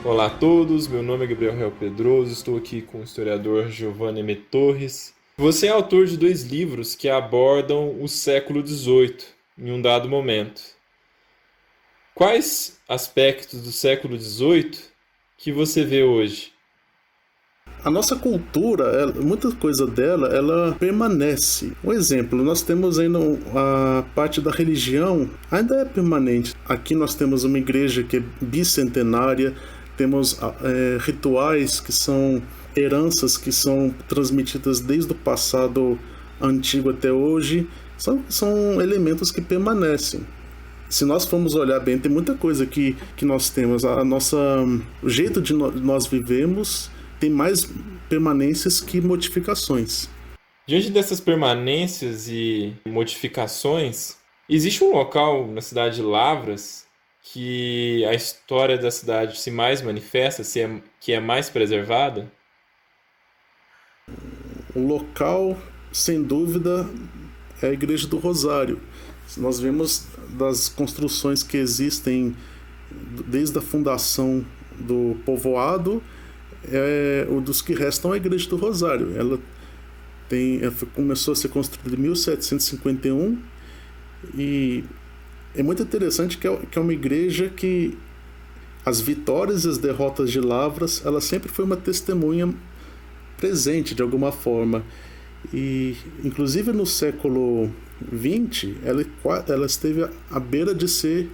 Olá a todos, meu nome é Gabriel Real Pedroso, estou aqui com o historiador Giovanni M. Torres. Você é autor de 2 livros que abordam o século XVIII em um dado momento. Quais aspectos do século XVIII que você vê hoje? A nossa cultura, muita coisa dela, ela permanece. Um exemplo, nós temos ainda a parte da religião, ainda é permanente. Aqui nós temos uma igreja que é bicentenária, temos rituais que são heranças que são transmitidas desde o passado antigo até hoje. São elementos que permanecem. Se nós formos olhar bem, tem muita coisa que nós temos. O jeito de nós vivemos tem mais permanências que modificações. Diante dessas permanências e modificações, existe um local na cidade de Lavras que a história da cidade se mais manifesta, que é mais preservada? O local, sem dúvida, é a Igreja do Rosário. Nós vemos das construções que existem desde a fundação do povoado, o dos que restam é a Igreja do Rosário. Ela começou a ser construída em 1751 e é muito interessante que é uma igreja que as vitórias e as derrotas de Lavras, ela sempre foi uma testemunha presente de alguma forma. E inclusive no século XX ela esteve à beira de ser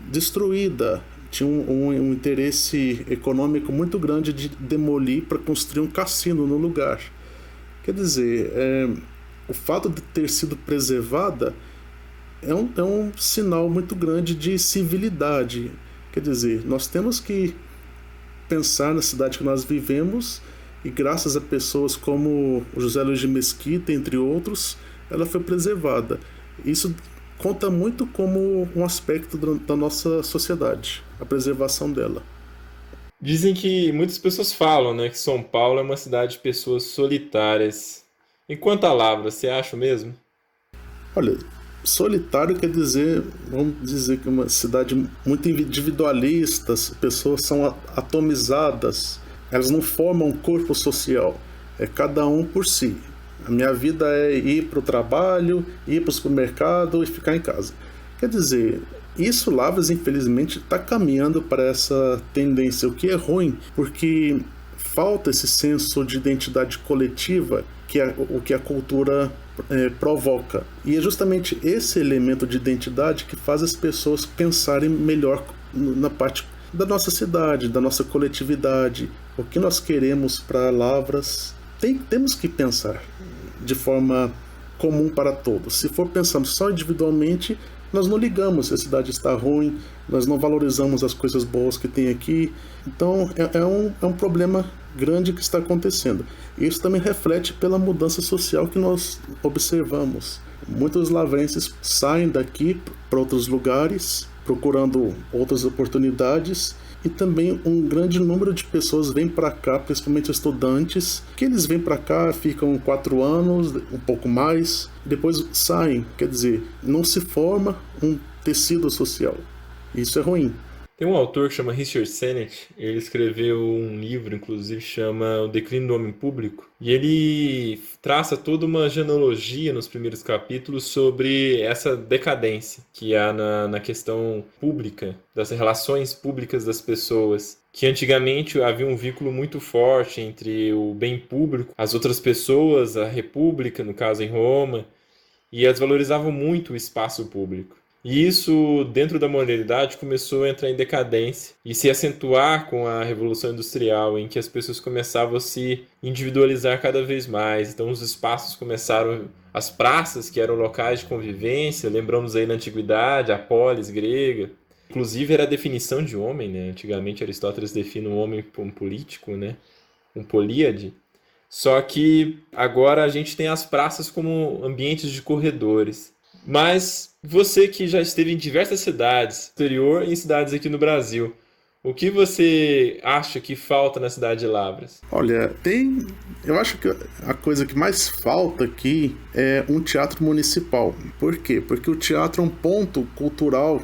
destruída. Tinha um interesse econômico muito grande de demolir para construir um cassino no lugar. Quer dizer, o fato de ter sido preservada é um sinal muito grande de civilidade. Quer dizer, nós temos que pensar na cidade que nós vivemos e graças a pessoas como o José Luiz de Mesquita, entre outros, ela foi preservada. Isso conta muito como um aspecto da nossa sociedade, a preservação dela. Dizem que muitas pessoas falam, né, que São Paulo é uma cidade de pessoas solitárias. Enquanto a Lavras, você acha mesmo? Olha, solitário quer dizer, vamos dizer que é uma cidade muito individualista, as pessoas são atomizadas, elas não formam um corpo social, é cada um por si. A minha vida é ir para o trabalho, ir para o supermercado e ficar em casa. Quer dizer, isso Lavras infelizmente está caminhando para essa tendência, o que é ruim, porque falta esse senso de identidade coletiva que é o que a cultura provoca. E é justamente esse elemento de identidade que faz as pessoas pensarem melhor na parte da nossa cidade, da nossa coletividade, o que nós queremos para Lavras. Temos que pensar de forma comum para todos. Se for pensando só individualmente, nós não ligamos se a cidade está ruim, nós não valorizamos as coisas boas que tem aqui. Então é um problema grande que está acontecendo. Isso também reflete pela mudança social que nós observamos. Muitos lavrenses saem daqui para outros lugares, procurando outras oportunidades, e também um grande número de pessoas vem para cá, principalmente estudantes, que eles vêm para cá, ficam 4 anos, um pouco mais, depois saem. Quer dizer, não se forma um tecido social. Isso é ruim. Tem um autor que chama Richard Sennett, ele escreveu um livro, inclusive, chama O Declínio do Homem Público, e ele traça toda uma genealogia nos primeiros capítulos sobre essa decadência que há na questão pública, das relações públicas das pessoas, que antigamente havia um vínculo muito forte entre o bem público, as outras pessoas, a república, no caso em Roma, e elas valorizavam muito o espaço público. E isso, dentro da modernidade, começou a entrar em decadência e se acentuar com a Revolução Industrial, em que as pessoas começavam a se individualizar cada vez mais. Então, os espaços começaram, as praças, que eram locais de convivência, lembramos aí na Antiguidade, a polis grega. Inclusive, era a definição de homem, né? Antigamente, Aristóteles define um homem como um político, né? Um políade. Só que agora a gente tem as praças como ambientes de corredores. Mas você que já esteve em diversas cidades, exterior e em cidades aqui no Brasil, O que você acha que falta na cidade de Lavras? Olha, eu acho que a coisa que mais falta aqui é um teatro municipal. Por quê? Porque o teatro é um ponto cultural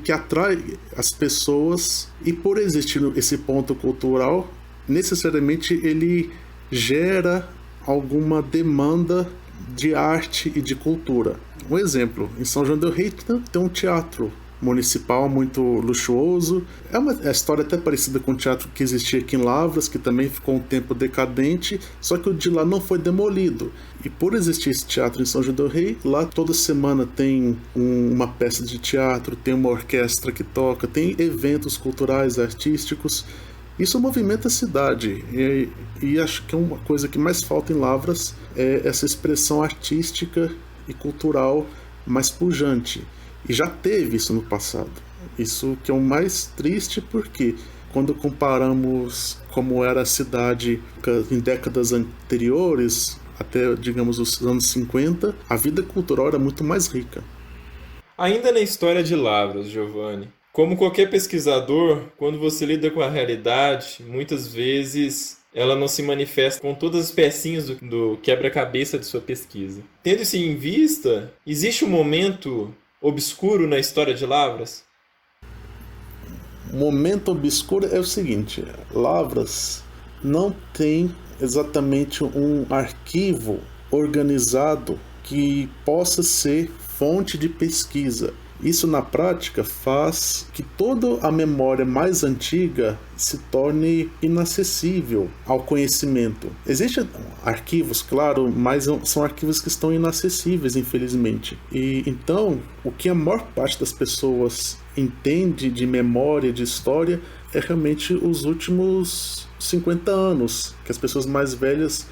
que atrai as pessoas, e por existir esse ponto cultural, necessariamente ele gera alguma demanda de arte e de cultura. Um exemplo, em São João del Rei tem um teatro municipal muito luxuoso. É uma história até parecida com o teatro que existia aqui em Lavras, que também ficou um tempo decadente, só que o de lá não foi demolido. E por existir esse teatro em São João del Rei, lá toda semana tem uma peça de teatro, tem uma orquestra que toca, tem eventos culturais, artísticos. Isso movimenta a cidade, e acho que uma coisa que mais falta em Lavras é essa expressão artística e cultural mais pujante. E já teve isso no passado. Isso que é o mais triste, porque quando comparamos como era a cidade em décadas anteriores, até, digamos, os anos 50, a vida cultural era muito mais rica. Ainda na história de Lavras, Giovanni, como qualquer pesquisador, quando você lida com a realidade, muitas vezes ela não se manifesta com todas as pecinhas do quebra-cabeça de sua pesquisa. Tendo isso em vista, existe um momento obscuro na história de Lavras? O momento obscuro é o seguinte: Lavras não tem exatamente um arquivo organizado que possa ser fonte de pesquisa. Isso, na prática, faz que toda a memória mais antiga se torne inacessível ao conhecimento. Existem arquivos, claro, mas são arquivos que estão inacessíveis, infelizmente. E então, o que a maior parte das pessoas entende de memória, de história, é realmente os últimos 50 anos, que as pessoas mais velhas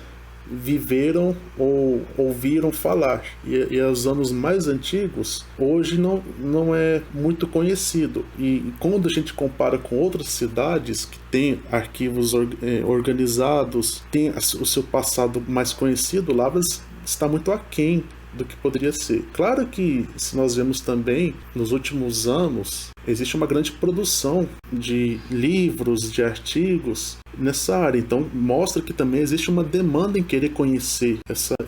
viveram ou ouviram falar, e os anos mais antigos hoje não é muito conhecido. E quando a gente compara com outras cidades que têm arquivos organizados, tem o seu passado mais conhecido, Lavras está muito aquém do que poderia ser. Claro que, se nós vemos também, nos últimos anos, existe uma grande produção de livros, de artigos nessa área. Então, mostra que também existe uma demanda em querer conhecer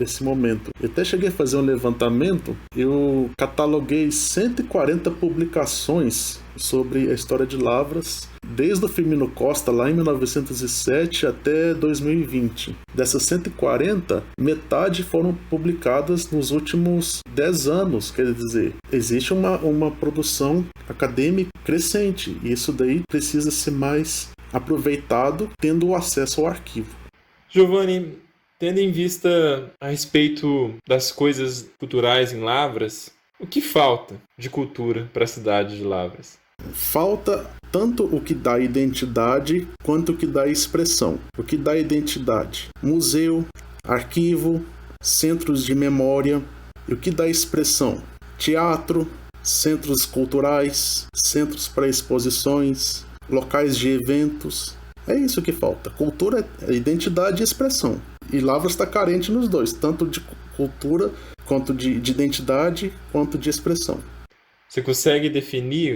esse momento. Eu até cheguei a fazer um levantamento, eu cataloguei 140 publicações sobre a história de Lavras, desde o Firmino Costa, lá em 1907 até 2020. Dessas 140, metade foram publicadas nos últimos 10 anos, quer dizer, existe uma produção acadêmica crescente, e isso daí precisa ser mais aproveitado, tendo o acesso ao arquivo. Giovanni, tendo em vista a respeito das coisas culturais em Lavras, o que falta de cultura para a cidade de Lavras? Falta tanto o que dá identidade quanto o que dá expressão. O que dá identidade: museu, arquivo, centros de memória. E o que dá expressão: teatro, centros culturais, centros para exposições, locais de eventos. É isso que falta. Cultura é identidade e expressão. E Lavras está carente nos dois, tanto de cultura quanto de identidade, quanto de expressão. Você consegue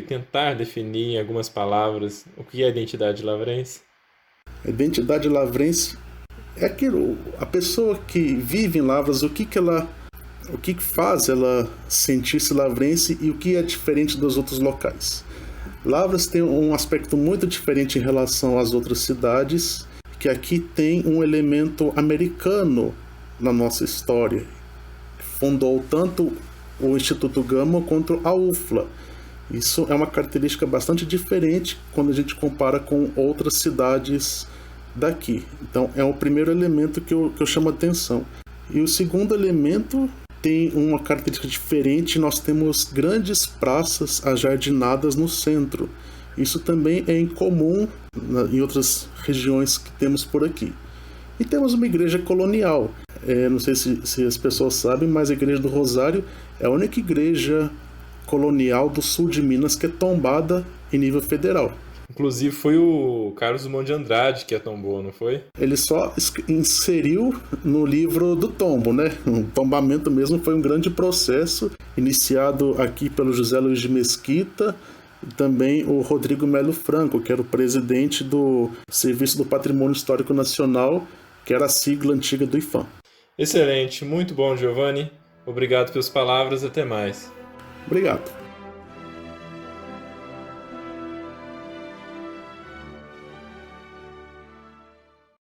tentar definir em algumas palavras o que é a identidade lavrense? A identidade lavrense é aquilo, a pessoa que vive em Lavras, o que faz ela sentir-se lavrense e o que é diferente dos outros locais. Lavras tem um aspecto muito diferente em relação às outras cidades, que aqui tem um elemento americano na nossa história. Fundou tanto o Instituto Gama quanto a UFLA. Isso é uma característica bastante diferente quando a gente compara com outras cidades daqui. Então é o primeiro elemento que eu chamo a atenção. E o segundo elemento tem uma característica diferente: nós temos grandes praças ajardinadas no centro. Isso também é incomum em outras regiões que temos por aqui. E temos uma igreja colonial. Não sei se as pessoas sabem, mas a Igreja do Rosário é a única igreja colonial do sul de Minas que é tombada em nível federal. Inclusive foi o Carlos Drummond de Andrade que a tombou, não foi? Ele só inseriu no livro do tombo, né? O tombamento mesmo foi um grande processo, iniciado aqui pelo José Luiz de Mesquita e também o Rodrigo Melo Franco, que era o presidente do Serviço do Patrimônio Histórico Nacional, que era a sigla antiga do IPHAN. Excelente, muito bom, Giovanni. Obrigado pelas palavras, até mais. Obrigado.